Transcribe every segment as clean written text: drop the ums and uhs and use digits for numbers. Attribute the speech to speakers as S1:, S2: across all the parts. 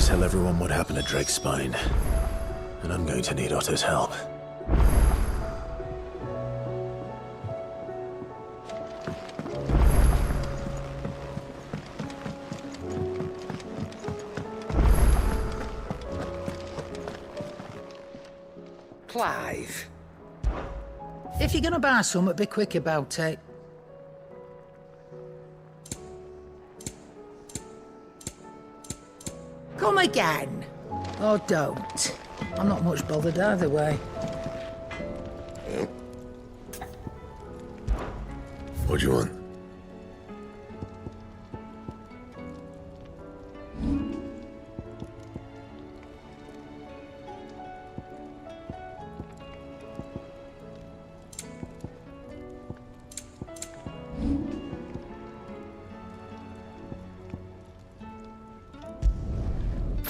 S1: tell everyone what happened at Drake's Spine. And I'm going to need Otto's help.
S2: Clive.
S3: If you're gonna buy something, be quick about it. Come again. Or don't. I'm not much bothered either way.
S4: What do you want?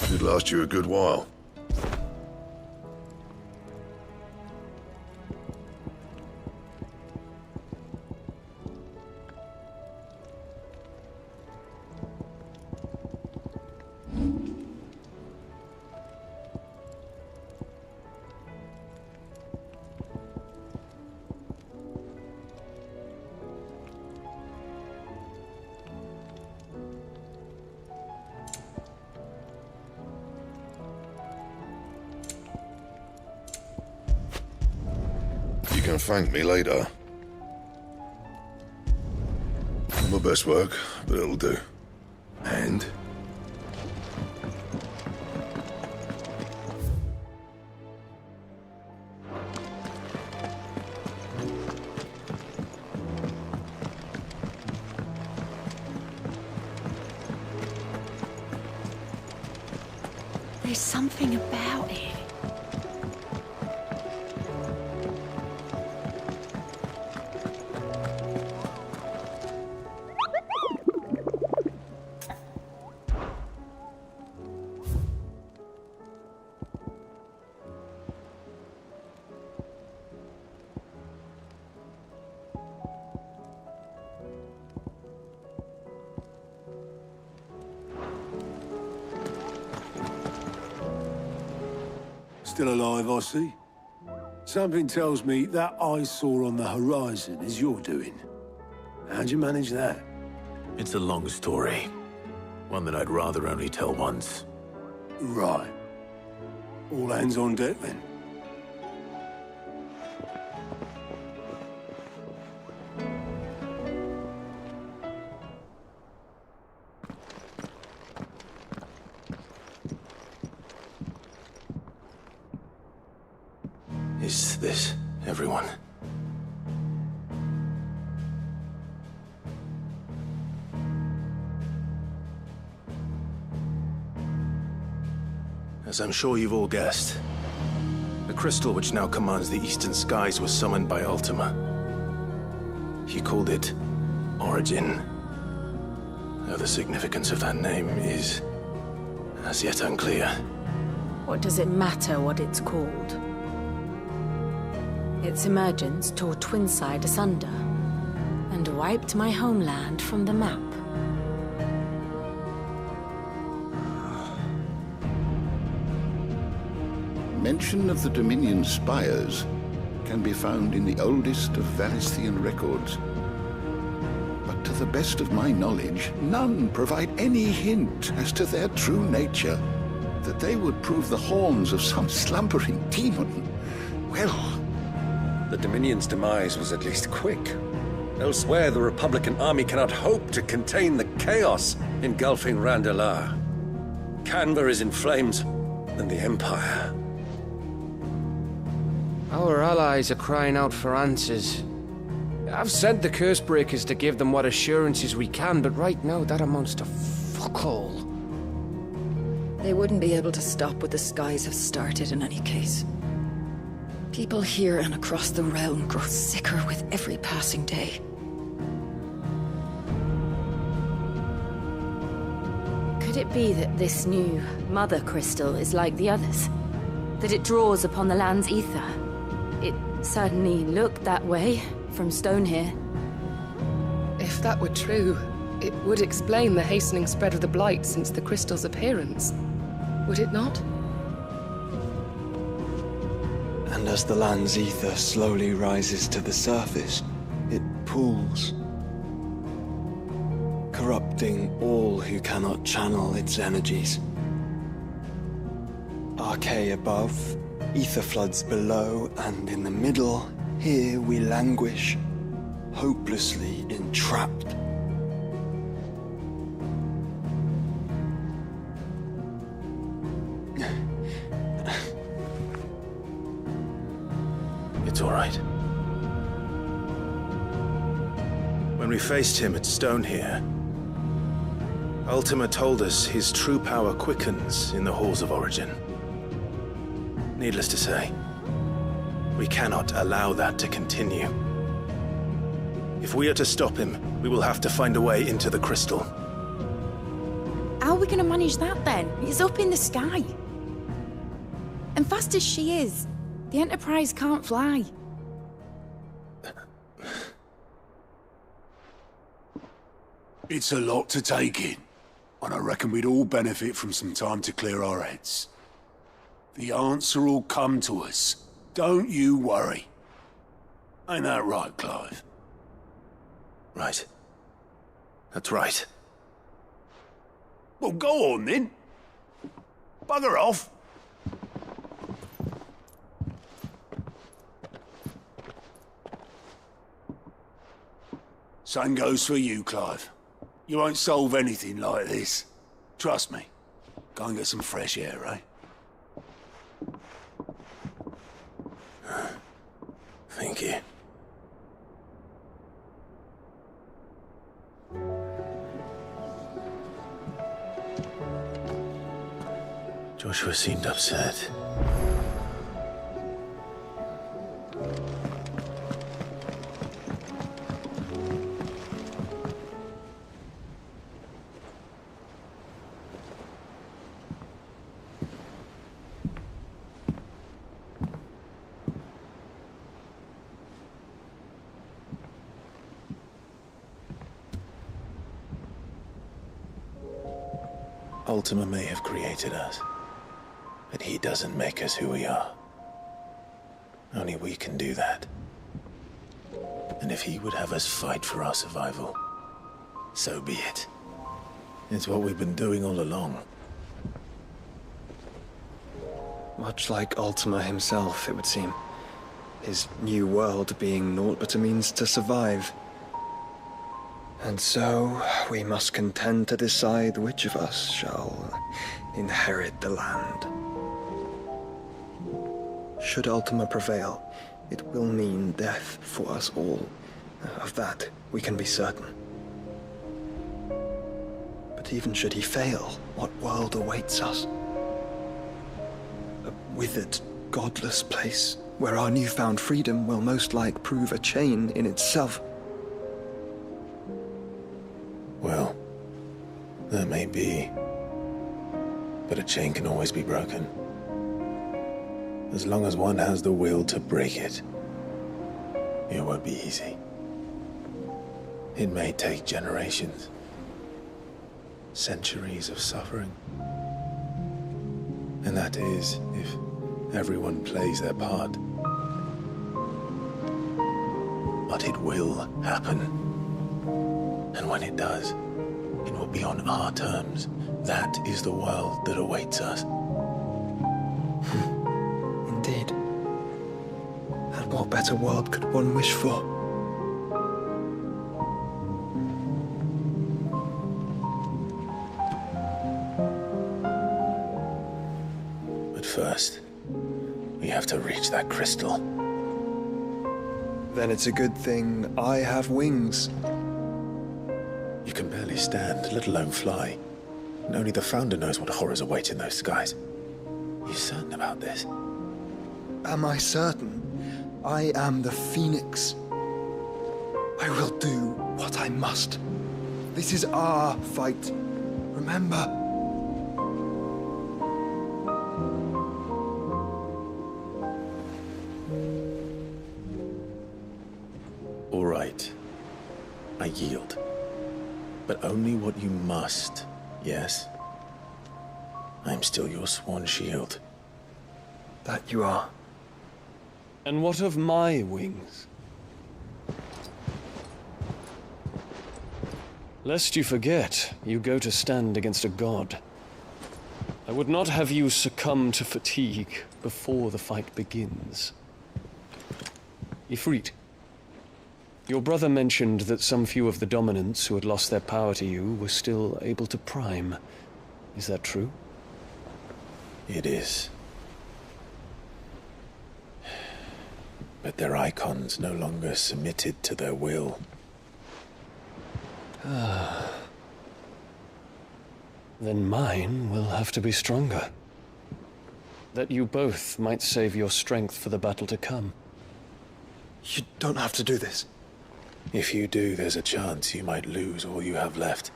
S4: Should last you a good while. You can thank me later. My best work, but it'll do. And?
S5: There's something about it.
S6: Still alive, I see. Something tells me that eyesore on the horizon is your doing. How'd you manage that?
S1: It's a long story. One that I'd rather only tell once.
S6: Right. All hands on deck, then.
S1: Is this everyone? As I'm sure you've all guessed, the crystal which now commands the eastern skies was summoned by Ultima. He called it Origin. Though the significance of that name is as yet unclear.
S5: What does it matter what it's called? Its emergence tore Twinside asunder and wiped my homeland from the map.
S7: Mention of the Dominion spires can be found in the oldest of Valisthean records. But to the best of my knowledge, none provide any hint as to their true nature. That they would prove the horns of some slumbering demon. Well...
S2: The Dominion's demise was at least quick. Elsewhere, the Republican army cannot hope to contain the chaos engulfing Randalar. Canva is in flames, and the Empire.
S8: Our allies are crying out for answers. I've sent the Cursebreakers to give them what assurances we can, but right now that amounts to fuck all.
S9: They wouldn't be able to stop what the skies have started in any case. People here and across the realm grow sicker with every passing day.
S5: Could it be that this new Mother Crystal is like the others? That it draws upon the land's ether? It certainly looked that way from stone here.
S10: If that were true, it would explain the hastening spread of the Blight since the crystal's appearance. Would it not?
S11: And as the land's ether slowly rises to the surface, it pools, corrupting all who cannot channel its energies. Archay above, ether floods below, and in the middle, here we languish, hopelessly entrapped.
S1: It's all right. When we faced him at Stone here, Ultima told us his true power quickens in the halls of origin. Needless to say, we cannot allow that to continue. If we are to stop him, we will have to find a way into the crystal.
S5: How are we going to manage that then? It's up in the sky. And fast as she is, the Enterprise can't fly.
S6: It's a lot to take in, and I reckon we'd all benefit from some time to clear our heads. The answer will come to us. Don't you worry. Ain't that right, Clive?
S1: Right. That's right.
S6: Well, go on then. Bugger off. Same goes for you, Clive. You won't solve anything like this. Trust me. Go and get some fresh air, eh?
S1: Thank you. Joshua seemed upset. Ultima may have created us, but he doesn't make us who we are. Only we can do that. And if he would have us fight for our survival, so be it. It's what we've been doing all along.
S11: Much like Ultima himself, it would seem. His new world being naught but a means to survive. And so, we must contend to decide which of us shall inherit the land. Should Ultima prevail, it will mean death for us all. Of that, we can be certain. But even should he fail, what world awaits us? A withered, godless place, where our newfound freedom will most like prove a chain in itself.
S1: Well, that may be. But a chain can always be broken. As long as one has the will to break it, it won't be easy. It may take generations, centuries of suffering. And that is if everyone plays their part. But it will happen. And when it does, it will be on our terms. That is the world that awaits us.
S11: Indeed. And what better world could one wish for?
S1: But first, we have to reach that crystal.
S11: Then it's a good thing I have wings.
S1: You can barely stand, let alone fly. And only the Founder knows what horrors await in those skies. You certain about this?
S11: Am I certain? I am the Phoenix. I will do what I must. This is our fight. Remember?
S1: All right. I yield. But only what you must, yes? I'm still your sworn shield.
S11: That you are.
S12: And what of my wings? Lest you forget, you go to stand against a god. I would not have you succumb to fatigue before the fight begins. Ifrit, your brother mentioned that some few of the dominants who had lost their power to you were still able to prime. Is that true?
S1: It is. But their Eikons no longer submitted to their will.
S12: Then mine will have to be stronger. That you both might save your strength for the battle to come.
S11: You don't have to do this.
S1: If you do, there's a chance you might lose all you have left.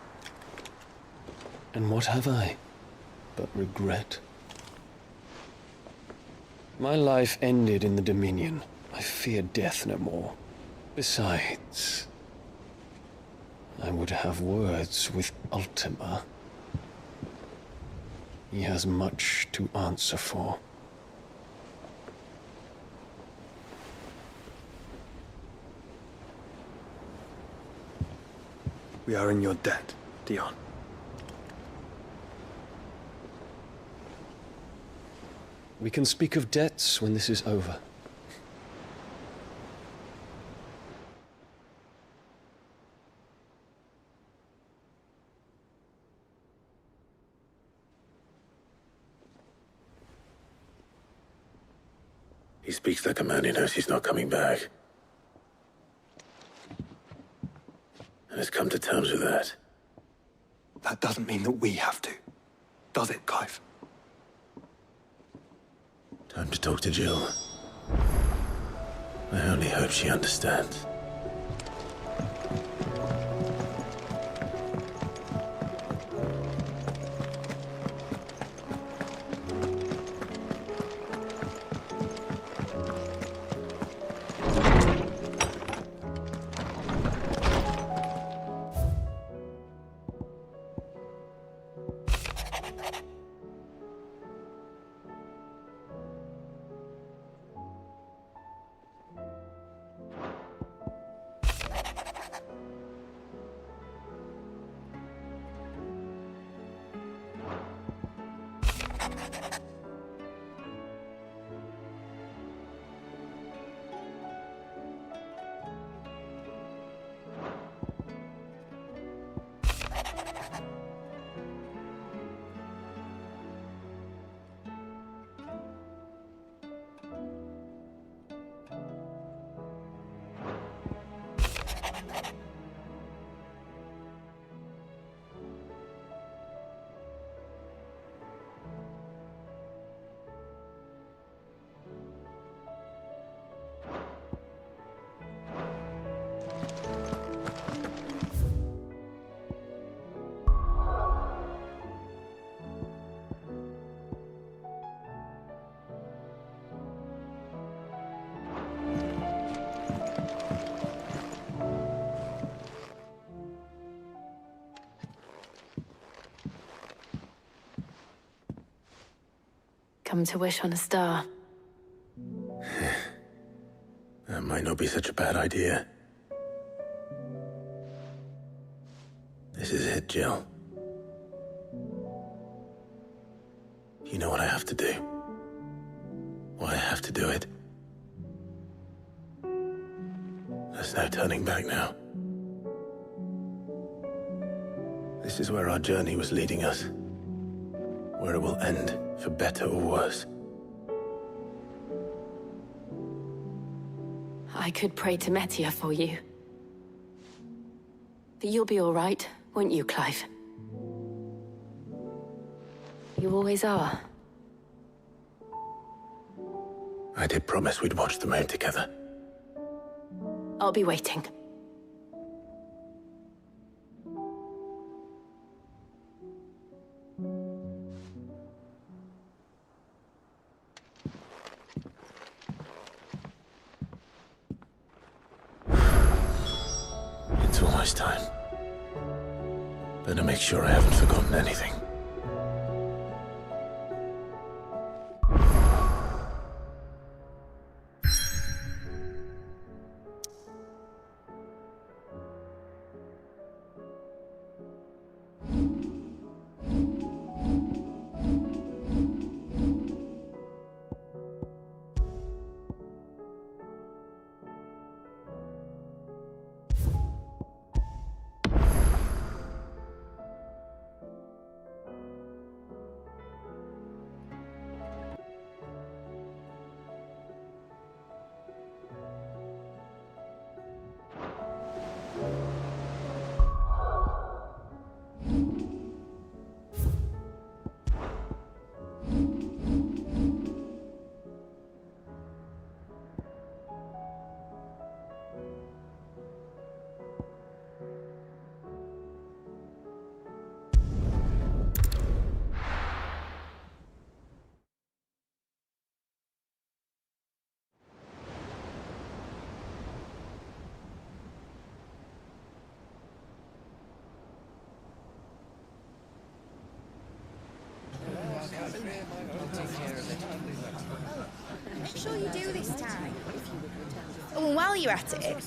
S12: And what have I but regret? My life ended in the Dominion. I fear death no more. Besides, I would have words with Ultima. He has much to answer for.
S11: We are in your debt, Dion.
S12: We can speak of debts when this is over.
S1: He speaks like a man who knows he's not coming back. And has come to terms with that.
S11: That doesn't mean that we have to, does it, Clive?
S1: Time to talk to Jill. I only hope she understands.
S5: Come to wish on a star.
S1: That might not be such a bad idea. This is it, Jill. You know what I have to do. Why I have to do it. There's no turning back now. This is where our journey was leading us. Where it will end, for better or worse.
S5: I could pray to Metia for you. But you'll be all right, won't you, Clive? You always are.
S1: I did promise we'd watch the moon together.
S5: I'll be waiting.
S1: It's almost time. Better make sure I haven't forgotten anything.
S13: while you're at it...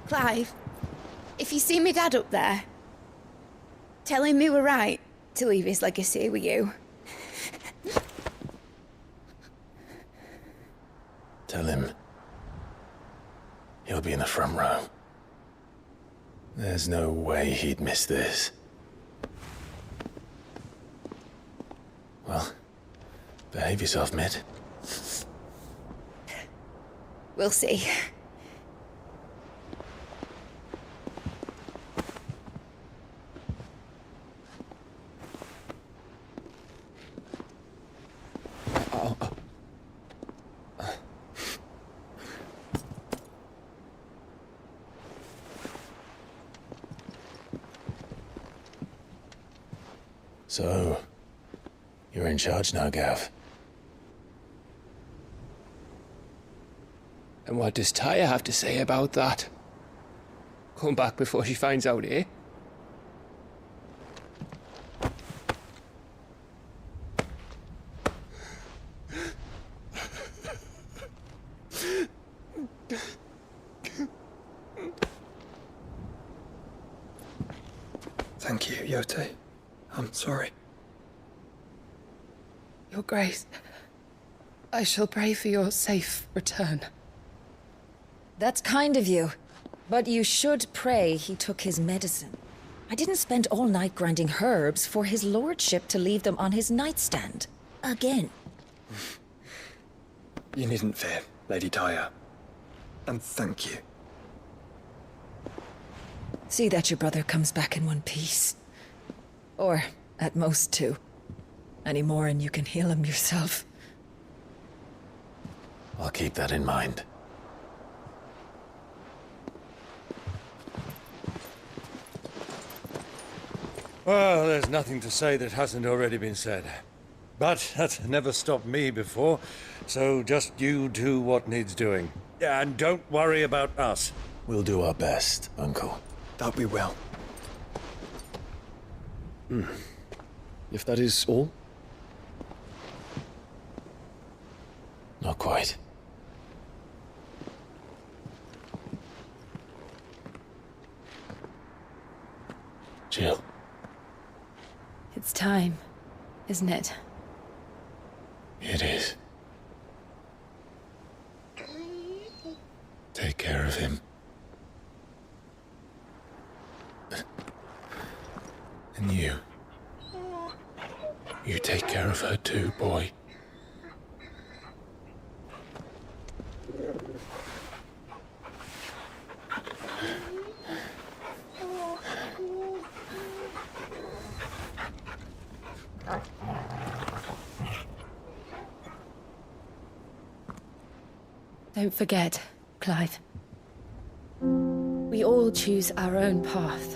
S13: Clive, if you see me dad up there, tell him we were right to leave his legacy with you.
S1: Tell him he'll be in the front row. There's no way he'd miss this. Well, behave yourself, Mid.
S13: We'll see.
S1: So, you're in charge now, Gav.
S8: And what does Tyre have to say about that? Come back before she finds out, eh?
S11: Thank you, Yote. I'm sorry.
S10: Your Grace, I shall pray for your safe return.
S9: That's kind of you. But you should pray he took his medicine. I didn't spend all night grinding herbs for his lordship to leave them on his nightstand. Again.
S11: You needn't fear, Lady Tyre. And thank you.
S9: See that your brother comes back in one piece. Or, at most, two. Any more and you can heal him yourself.
S1: I'll keep that in mind.
S2: Well, there's nothing to say that hasn't already been said. But that's never stopped me before, so just you do what needs doing. And don't worry about us.
S1: We'll do our best, Uncle.
S11: That we will.
S12: If that is all?
S1: Not quite. Jill.
S5: It's time, isn't it?
S1: It is. Take care of him. And you. You take care of her too, boy.
S5: Don't forget, Clive. We all choose our own path.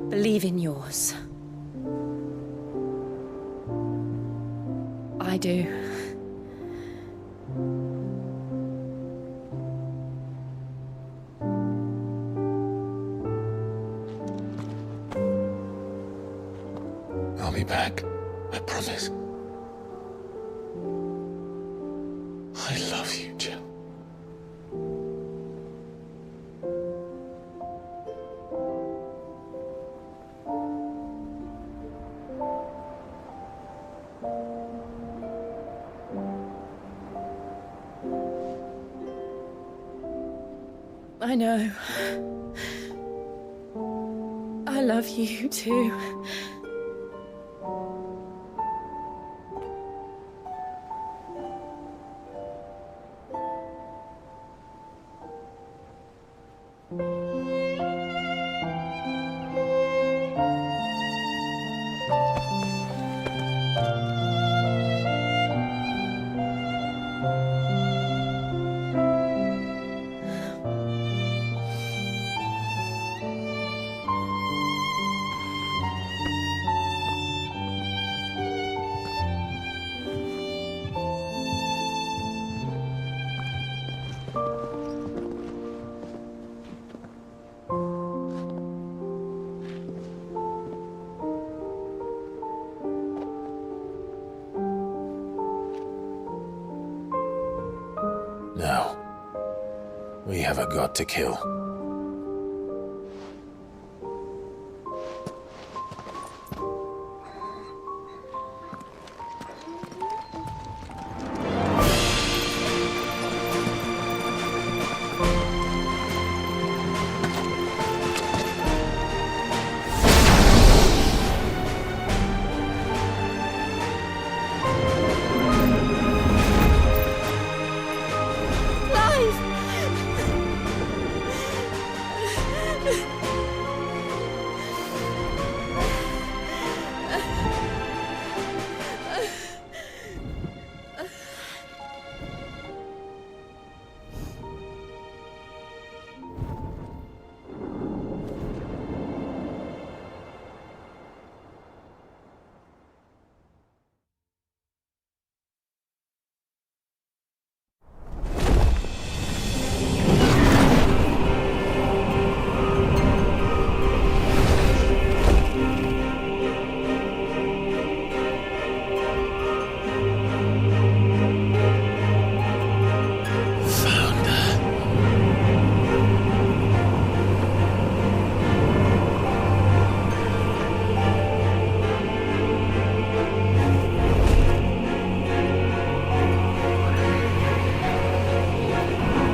S5: Believe in yours. I do.
S1: I'll be back. I promise. I love you, Jill.
S5: I know. I love you too.
S1: We have a god to kill.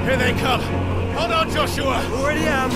S14: Here they come! Hold on, Joshua!
S8: Already am!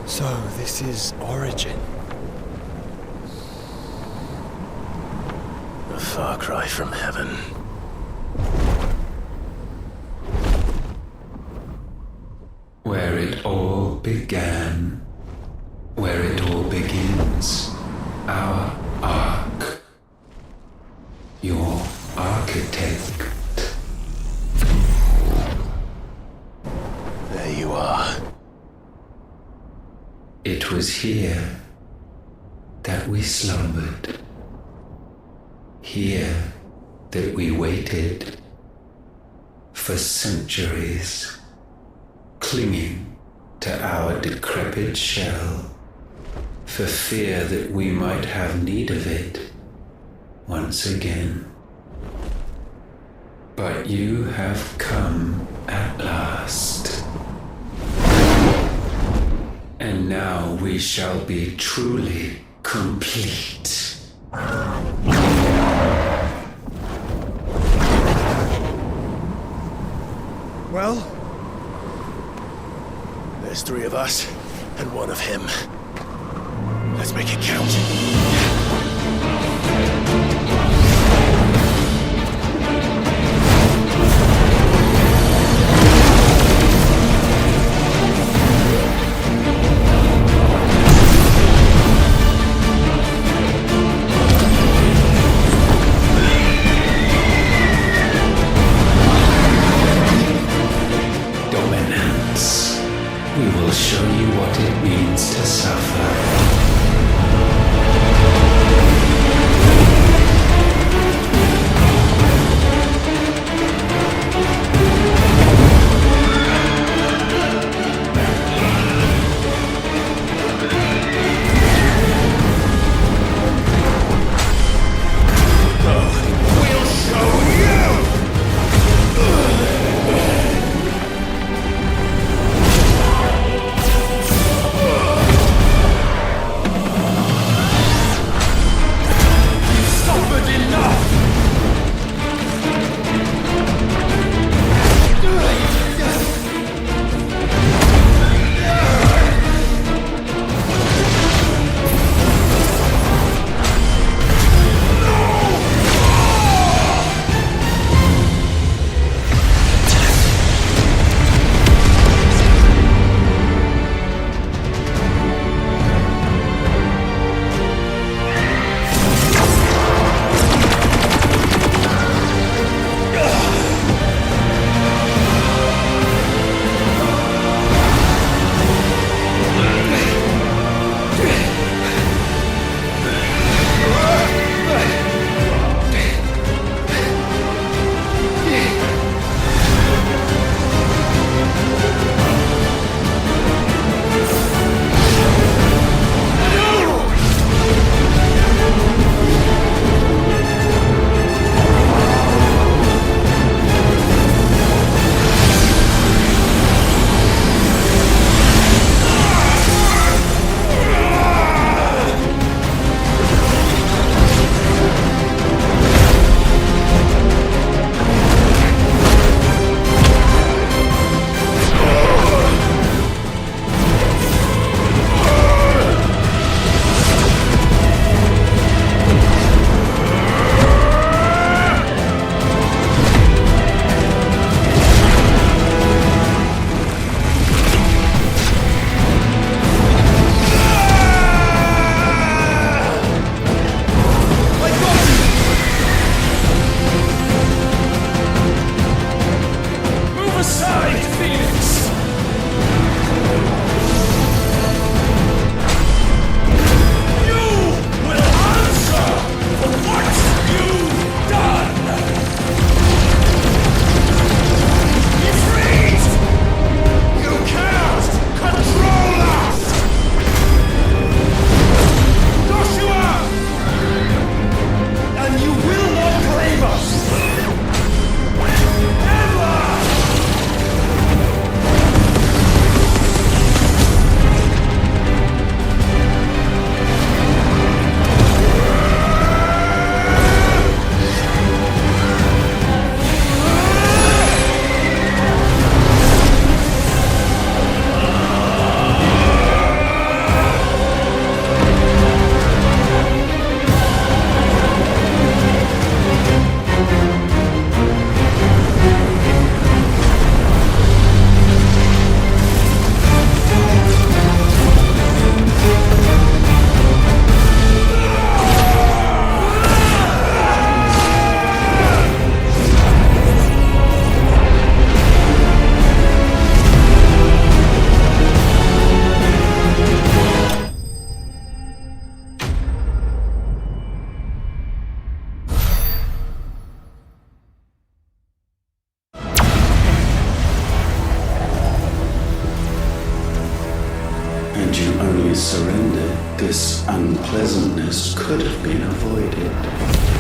S12: So, this is Origin.
S1: A far cry from heaven.
S15: Where it all began. Where it all begins. Our ark. Your architect.
S1: There you are.
S15: It was here that we slumbered. Here that we waited for centuries, clinging to our decrepit shell, for fear that we might have need of it once again. But you have come at last. And now we shall be truly complete.
S1: Well, there's 3 of us and 1 of him. Let's make it count.
S15: We will show you what it means to suffer. Had you only surrendered, this unpleasantness could have been avoided.